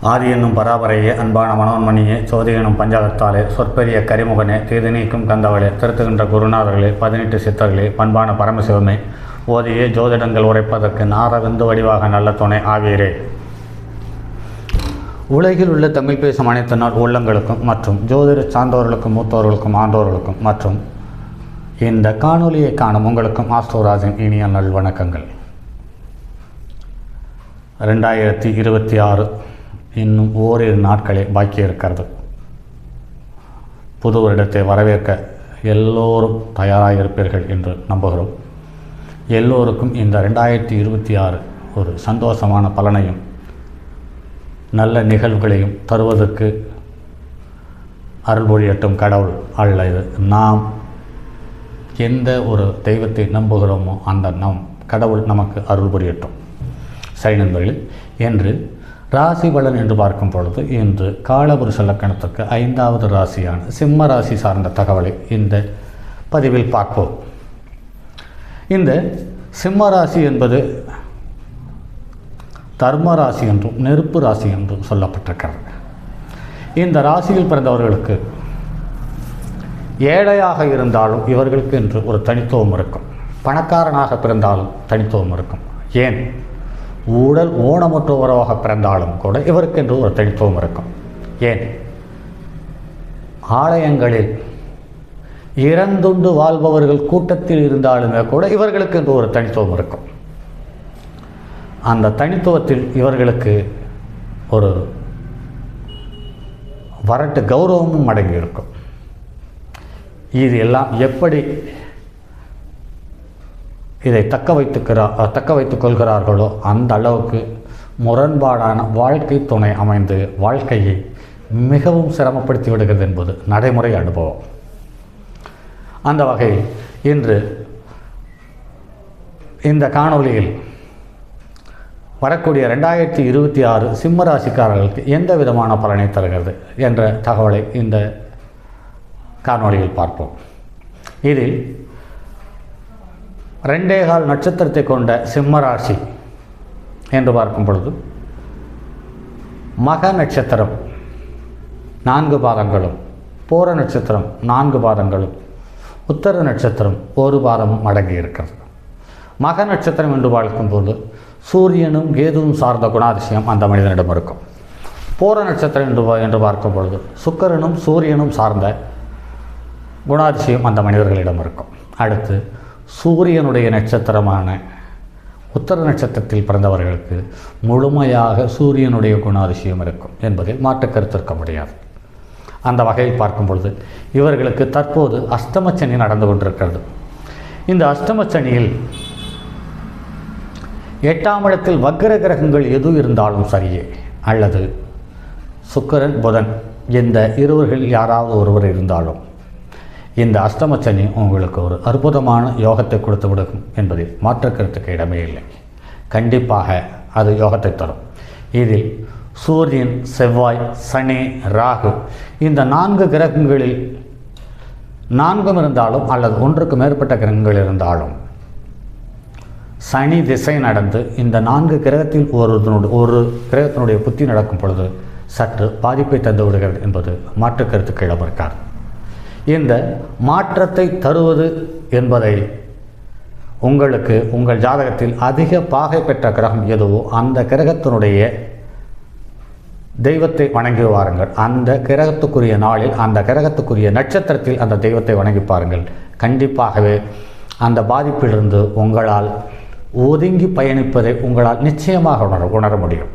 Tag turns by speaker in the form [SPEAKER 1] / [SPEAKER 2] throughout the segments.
[SPEAKER 1] ஆதி என்னும் பராபரையே அன்பான மனோன்மணியே சோதி எனும் பஞ்சாகத்தாலே சொற்பெரிய கரிமுகனே தீது நீக்கும் கந்தவளே திருத்துகின்ற குருநாதர்களே 18 சித்தர்களே பண்பான பரமசிவமே ஓதியே ஜோதிடங்கள் உரைப்பதற்கு நாரவிந்து வடிவாக நல்ல துணை ஆவீரே. உலகில் உள்ள தமிழ் பேசும் அனைத்து நாள் உள்ளங்களுக்கும் மற்றும் ஜோதிட சார்ந்தவர்களுக்கும் மூத்தவர்களுக்கும் ஆண்டோர்களுக்கும் மற்றும் இந்த காணொலியை காணும் உங்களுக்கும் ஆஸ்ட்ரோராஜின் இனிய நல்வணக்கங்கள். 2026 இன்னும் ஓரிரு நாட்களே பாக்கி இருக்கிறது. புது வருடத்தை வரவேற்க எல்லோரும் தயாராக இருப்பீர்கள் என்று நம்புகிறோம். எல்லோருக்கும் இந்த 2026 ஒரு சந்தோஷமான பலனையும் நல்ல நிகழ்வுகளையும் தருவதற்கு அருள்மொழியட்டும் கடவுள். அல்லது நாம் எந்த ஒரு தெய்வத்தை நம்புகிறோமோ அந்த கடவுள் நமக்கு அருள் புரியட்டும். சரி நண்பர்களே, என்று ராசி பலன் என்று பார்க்கும் பொழுது இன்று காலபுருஷ லக்கணத்திற்கு 5வது ராசியான சிம்ம ராசி சார்ந்த தகவலை இந்த பதிவில் பார்ப்போம். இந்த சிம்ம ராசி என்பது தர்ம ராசி என்றும் நெருப்பு ராசி என்றும் சொல்லப்பட்டிருக்கிறது. இந்த ராசியில் பிறந்தவர்களுக்கு ஏழையாக இருந்தாலும் இவர்களுக்கு என்று ஒரு தனித்துவம் இருக்கும். பணக்காரனாக பிறந்தாலும் தனித்துவம் இருக்கும். ஏன் உடல் ஊனமுற்றவராக பிறந்தாலும் கூட இவருக்கு என்று ஒரு தனித்துவம் இருக்கும். ஏன் ஆலயங்களில் இறந்துண்டு வாழ்பவர்கள் கூட்டத்தில் இருந்தாலுமே கூட இவர்களுக்கு என்று ஒரு தனித்துவம் இருக்கும். அந்த தனித்துவத்தில் இவர்களுக்கு ஒரு வரட்டு கௌரவமும் அடங்கி இருக்கும். இது எல்லாம் எப்படி இதை தக்க வைத்துக் கொள்கிறார்களோ அந்த அளவுக்கு முரண்பாடான வாழ்க்கை துணை அமைந்து வாழ்க்கையை மிகவும் சிரமப்படுத்தி விடுகிறது என்பது நடைமுறை அனுபவம். அந்த வகையில் இன்று இந்த காணொளியில் வரக்கூடிய 2026 சிம்ம ராசிக்காரர்களுக்கு எந்த விதமான பலனை தருகிறது என்ற தகவலை இந்த காணொளியில் பார்ப்போம். இதில் 2.25 நட்சத்திரத்தை கொண்ட சிம்ம ராசி என்று பார்க்கும் பொழுது மக நட்சத்திரம் 4 பாதங்களும், பூர நட்சத்திரம் 4 பாதங்களும், உத்தர நட்சத்திரம் 1 பாதமும் அடங்கி இருக்கிறது. மக நட்சத்திரம் என்று பார்க்கும்போது சூரியனும் கேதுவும் சார்ந்த குணாதிசயம் அந்த மனிதனிடம் இருக்கும். பூர நட்சத்திரம் என்று பார்க்கும் பொழுது சுக்கிரனும் சூரியனும் சார்ந்த குணாதிசயம் அந்த மனிதர்களிடம் இருக்கும். அடுத்து சூரியனுடைய நட்சத்திரமான உத்தர நட்சத்திரத்தில் பிறந்தவர்களுக்கு முழுமையாக சூரியனுடைய குணாதிசயம் இருக்கும் என்பதில் மாற்று கருத்து இருக்க முடியாது. அந்த வகையில் பார்க்கும் பொழுது இவர்களுக்கு தற்போது அஷ்டமச்சனி நடந்து கொண்டிருக்கிறது. இந்த அஷ்டமச்சனியில் 8ஆம் இடத்தில் வக்ர கிரகங்கள் எது இருந்தாலும் சரியே, அல்லது சுக்கிரன் புதன் இந்த இருவர்கள் யாராவது ஒருவர் இருந்தாலும் இந்த அஷ்டமச்சனி உங்களுக்கு ஒரு அற்புதமான யோகத்தை கொடுத்து விடும் என்பதில் மாற்று கருத்துக்கு இடமே இல்லை. கண்டிப்பாக அது யோகத்தை தரும். இதில் சூரியன், செவ்வாய், சனி, ராகு இந்த 4 கிரகங்களில் 4 இருந்தாலும் அல்லது 1க்கு மேற்பட்ட கிரகங்கள் இருந்தாலும் சனி திசை நடந்து இந்த 4 கிரகத்தில் ஒரு கிரகத்தினுடைய புத்தி நடக்கும் பொழுது சற்று பாதிப்பை தந்து விடுகிறது என்பது மாற்று கருத்துக்கு இடம் இருக்காது. இந்த மாற்றத்தை தருவது என்பதை உங்களுக்கு உங்கள் ஜாதகத்தில் அதிக பாகை பெற்ற கிரகம் எதுவோ அந்த கிரகத்தினுடைய தெய்வத்தை வணங்கி வாருங்கள். அந்த கிரகத்துக்குரிய நாளில் அந்த கிரகத்துக்குரிய நட்சத்திரத்தில் அந்த தெய்வத்தை வணங்கி பாருங்கள். கண்டிப்பாகவே அந்த பாதிப்பிலிருந்து உங்களால் ஒதுங்கி பயணிப்பதை உங்களால் நிச்சயமாக உணர முடியும்.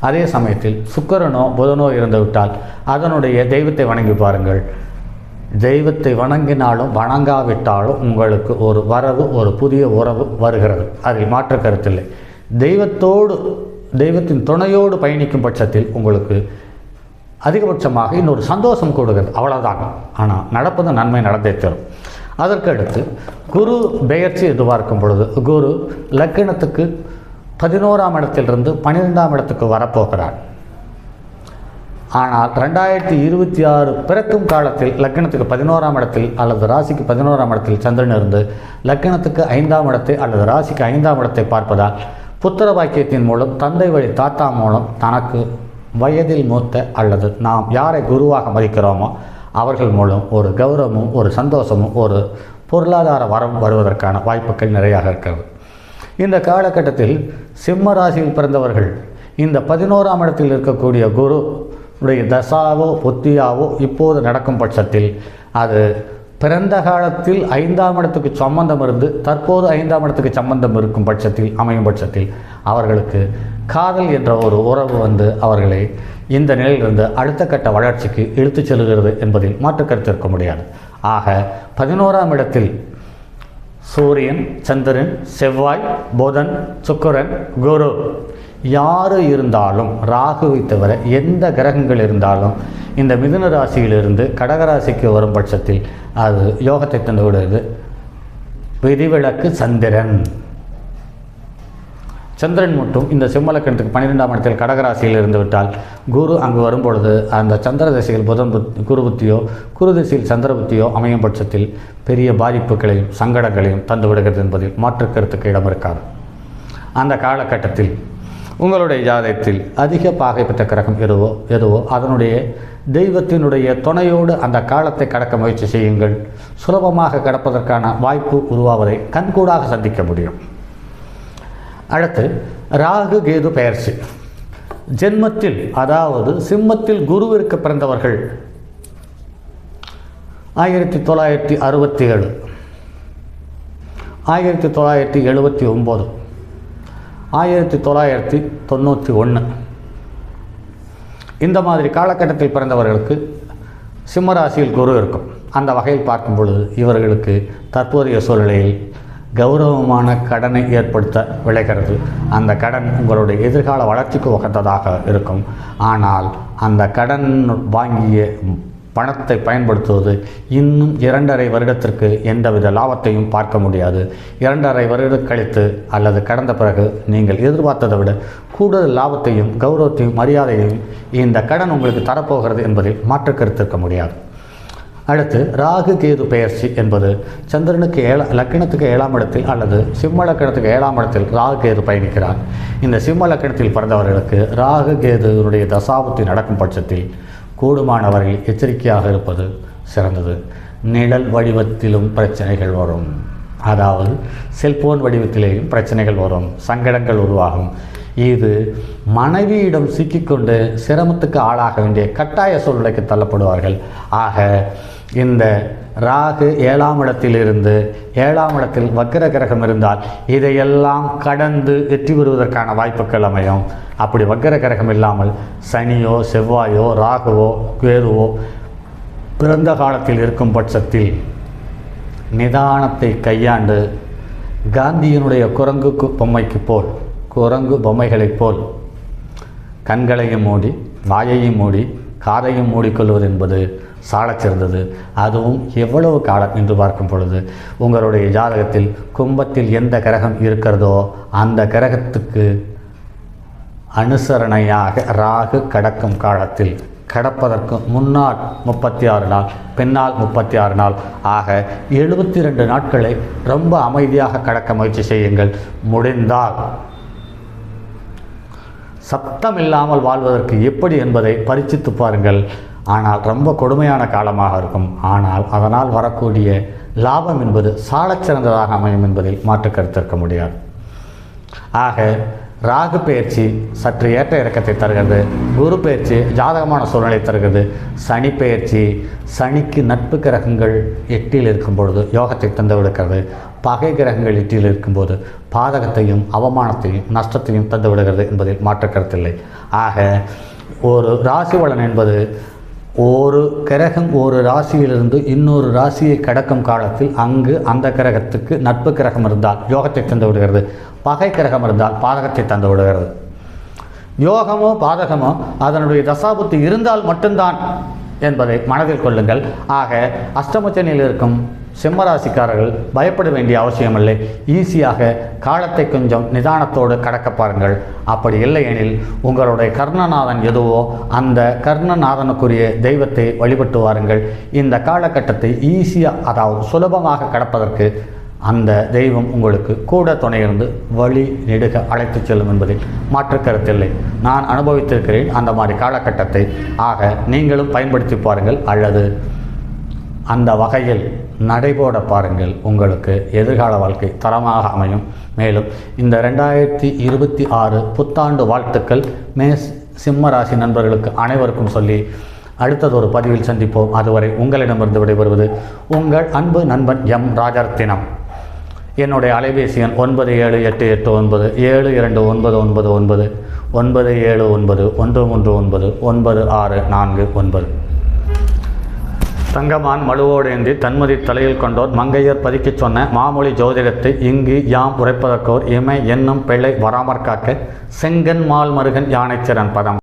[SPEAKER 1] அதே சமயத்தில் சுக்கிரனோ புதனோ இருந்துவிட்டால் அதனுடைய தெய்வத்தை வணங்கி பாருங்கள். தெய்வத்தை வணங்கினாலும் வணங்காவிட்டாலும் உங்களுக்கு ஒரு வரவு, ஒரு புதிய உறவு வருகிறது. அதில் மாற்று கருத்தில்லை. தெய்வத்தின் துணையோடு பயணிக்கும் பட்சத்தில் உங்களுக்கு அதிகபட்சமாக இன்னொரு சந்தோஷம் கூடுகிறது, அவ்வளோதான். ஆனால் நடப்பது நன்மை நடந்தே தரும். அதற்கு அடுத்து குரு பெயர்ச்சி எதிர்பார்க்கும் பொழுது குரு லக்கணத்துக்கு 11ஆம் இடத்திலிருந்து 12ஆம் இடத்துக்கு வரப்போகிறார். ஆனால் 2026 பிறக்கும் காலத்தில் லக்கணத்துக்கு 11ஆம் இடத்தில் அல்லது ராசிக்கு 11ஆம் இடத்தில் சந்திரன் இருந்து லக்கணத்துக்கு 5ஆம் இடத்தை அல்லது ராசிக்கு 5ஆம் இடத்தை பார்ப்பதால் புத்திர பாக்கியத்தின் மூலம் தந்தை வழி தாத்தா மூலம் தனக்கு வயதில் மூத்த அல்லது நாம் யாரை குருவாக மதிக்கிறோமோ அவர்கள் மூலம் ஒரு கௌரவமும் ஒரு சந்தோஷமும் ஒரு பொருளாதார வரம் வருவதற்கான வாய்ப்புகள் நிறையாக இருக்கிறது. இந்த காலகட்டத்தில் சிம்ம ராசியில் பிறந்தவர்கள் இந்த 11ஆம் இடத்தில் இருக்கக்கூடிய குரு உடைய தசாவோ புத்தியாவோ இப்போது நடக்கும் பட்சத்தில் அது பிறந்த காலத்தில் 5ஆம் இடத்துக்கு சம்பந்தம் இருந்து தற்போது 5ஆம் இடத்துக்கு சம்பந்தம் இருக்கும் பட்சத்தில் அமையும் பட்சத்தில் அவர்களுக்கு காதல் என்ற ஒரு உறவு வந்து அவர்களை இந்த நிலையிலிருந்து அடுத்த கட்ட வளர்ச்சிக்கு இழுத்துச் செல்கிறது என்பதில் மாற்றுக்கருத்து இருக்க முடியாது. ஆக 11ஆம் இடத்தில் சூரியன், சந்திரன், செவ்வாய், புதன், சுக்கிரன், குரு யாரு இருந்தாலும், ராகுவை தவிர எந்த கிரகங்கள் இருந்தாலும் இந்த மிதுன ராசியிலிருந்து கடகராசிக்கு வரும் பட்சத்தில் அது யோகத்தை தந்து விடுவது. விதிவிலக்கு சந்திரன். சந்திரன் மட்டும் இந்த சிம்மலக்கணத்துக்கு 12ஆம் இடத்தில் கடகராசியில் இருந்து விட்டால் குரு அங்கு வரும்பொழுது அந்த சந்திர திசையில் குரு புத்தியோ குரு திசையில் சந்திர புத்தியோ அமையும் பட்சத்தில் பெரிய பாதிப்புகளையும் சங்கடங்களையும் தந்து விடுகிறது என்பதில் மாற்று கருத்துக்கு இடம் இருக்காது. அந்த காலகட்டத்தில் உங்களுடைய ஜாதகத்தில் அதிக பாகை பெற்ற கிரகம் எதுவோ அதனுடைய தெய்வத்தினுடைய துணையோடு அந்த காலத்தை கடக்க முயற்சி செய்யுங்கள். சுலபமாக கடப்பதற்கான வாய்ப்பு உருவாவதை கண்கூடாக சந்திக்க முடியும். அடுத்து ராகு கேது பெயர்ச்சி. ஜென்மத்தில் அதாவது சிம்மத்தில் குருவிற்கு பிறந்தவர்கள் 1967, 1979, 1991 இந்த மாதிரி காலகட்டத்தில் பிறந்தவர்களுக்கு சிம்மராசியில் குரு இருக்கும். அந்த வகையில் பார்க்கும் பொழுது இவர்களுக்கு தற்போதைய சூழ்நிலையில் கௌரவமான கடனை ஏற்படுத்த விளைகிறது. அந்த கடன் உங்களுடைய எதிர்கால வளர்ச்சிக்கு உகந்ததாக இருக்கும். ஆனால் அந்த கடன் வாங்கிய பணத்தை பயன்படுத்துவது இன்னும் 2.5 வருடத்திற்கு எந்தவித லாபத்தையும் பார்க்க முடியாது. 2.5 வருடம் கழித்து அல்லது கடந்த பிறகு நீங்கள் எதிர்பார்த்ததை விட கூடுதல் லாபத்தையும் கௌரவத்தையும் மரியாதையையும் இந்த கடன் உங்களுக்கு தரப்போகிறது என்பதில் மாற்று கருத்து இருக்க முடியாது. அடுத்து ராகு கேது பெயர்ச்சி என்பது சந்திரனுக்கு லக்கணத்துக்கு 7ஆம் இடத்தில் அல்லது சிம்ம லக்கணத்துக்கு 7ஆம் இடத்தில் ராகு கேது பயணிக்கிறார். இந்த சிம்ம லக்கணத்தில் பிறந்தவர்களுக்கு ராகு கேதுனுடைய தசாபுத்தி நடக்கும் பட்சத்தில் கூடுமானவர்கள் எச்சரிக்கையாக இருப்பது சிறந்தது. நிழல் வடிவத்திலும் பிரச்சனைகள் வரும். அதாவது செல்போன் வடிவத்திலேயும் பிரச்சனைகள் வரும், சங்கடங்கள் உருவாகும். இது மனைவியிடம் சிக்கிக்கொண்டு சிரமத்துக்கு ஆளாக வேண்டிய கட்டாய சூழ்நிலைக்கு தள்ளப்படுவார்கள். ஆக இந்த ராகு 7ஆம் இடத்திலிருந்து 7ஆம் இடத்தில் வக்கிர கிரகம் இருந்தால் இதையெல்லாம் கடந்து வெற்றி பெறுவதற்கான வாய்ப்புகள் அமையும். அப்படி வக்கிர கிரகம் இல்லாமல் சனியோ செவ்வாயோ ராகுவோ கேதுவோ பிறந்த காலத்தில் இருக்கும் பட்சத்தில் நிதானத்தை கையாண்டு காந்தியினுடைய குரங்கு பொம்மைகளைப் போல் கண்களையும் மூடி வாயையும் மூடி காதையும் மூடிக்கொள்வது என்பது சாலச் சிறந்தது. அதுவும் எவ்வளவு காலம் என்று பார்க்கும் பொழுது உங்களுடைய ஜாதகத்தில் கும்பத்தில் எந்த கிரகம் இருக்கிறதோ அந்த கிரகத்துக்கு அனுசரணையாக ராகு கடக்கும் காலத்தில் கடப்பதற்கு முன்னால் 36 நாள், பின்னால் 36 நாள் ஆக 72 நாட்களை ரொம்ப அமைதியாக கடக்க முயற்சி செய்யுங்கள். முடிந்தால் சத்தம் இல்லாமல் வாழ்வதற்கு எப்படி என்பதை பரீட்சித்து பாருங்கள். ஆனால் ரொம்ப கொடுமையான காலமாக இருக்கும். ஆனால் அதனால் வரக்கூடிய லாபம் என்பது சாலச் சிறந்ததாக அமையும் என்பதில் மாற்று கருத்து இருக்க முடியாது. ஆக ராகு பயிற்சி சற்று ஏற்ற இறக்கத்தை தருகிறது. குரு பயிற்சி ஜாதகமான சூழ்நிலை தருகிறது. சனி பயிற்சி சனிக்கு நட்பு கிரகங்கள் 8இல் இருக்கும் பொழுது யோகத்தை தந்து விடுகிறது. பகை கிரகங்கள் 8இல் இருக்கும்போது பாதகத்தையும் அவமானத்தையும் நஷ்டத்தையும் தந்து விடுகிறது என்பதில் மாற்று கருத்தில்லை. ஆக ஒரு ராசி பலன் என்பது ஒரு கிரகம் ஒரு ராசியிலிருந்து இன்னொரு ராசியை கடக்கும் காலத்தில் அங்கு அந்த கிரகத்துக்கு நட்பு கிரகம் இருந்தால் யோகத்தை தந்து விடுகிறது, பகை கிரகம் இருந்தால் பாதகத்தை தந்து விடுகிறது. யோகமோ பாதகமோ அதனுடைய தசாபுத்தி இருந்தால் மட்டும்தான் என்பதை மனதில் கொள்ளுங்கள். ஆக அஷ்டமச்சனியில் இருக்கும் சிம்மராசிக்காரர்கள் பயப்பட வேண்டிய அவசியமில்லை. ஈஸியாக காலத்தை கொஞ்சம் நிதானத்தோடு கடக்க பாருங்கள். அப்படி இல்லை எனில் உங்களுடைய கர்ணநாதன் எதுவோ அந்த கர்ணநாதனுக்குரிய தெய்வத்தை வழிபட்டு வாருங்கள். இந்த காலகட்டத்தை ஈஸியாக அதாவது சுலபமாக கடப்பதற்கு அந்த தெய்வம் உங்களுக்கு கூட துணையிருந்து வழி நெடுக அழைத்து செல்லும் என்பதில் மாற்று கருத்தில்லை. நான் அனுபவித்திருக்கிறேன் அந்த மாதிரி காலகட்டத்தை. ஆக நீங்களும் பயன்படுத்தி பாருங்கள், அல்லது அந்த வகையில் நடைபோட பாருங்கள். உங்களுக்கு எதிர்கால வாழ்க்கை தரமாக அமையும். மேலும் இந்த 2026 புத்தாண்டு வாழ்த்துக்கள் சிம்ம ராசி நண்பர்களுக்கு அனைவருக்கும் சொல்லி அடுத்ததொரு பதிவில் சந்திப்போம். அதுவரை உங்களிடமிருந்து விடைபெறுவது உங்கள் அன்பு நண்பன் எம் ராஜரத்தினம். என்னுடைய அலைபேசி எண் 9788972999 97913999649. தங்கமான் மழுவோடேந்தி தன்மதி தலையில் கொண்டோர் மங்கையர் பதிக்கச் சொன்ன மாமொழி ஜோதிடத்தை இங்கு யாம் உரைப்பதற்கோர் இமை என்னும் பிள்ளை வராமற்காக்க செங்கன் மால் மருகன் யானைச்சிறன் பதம்.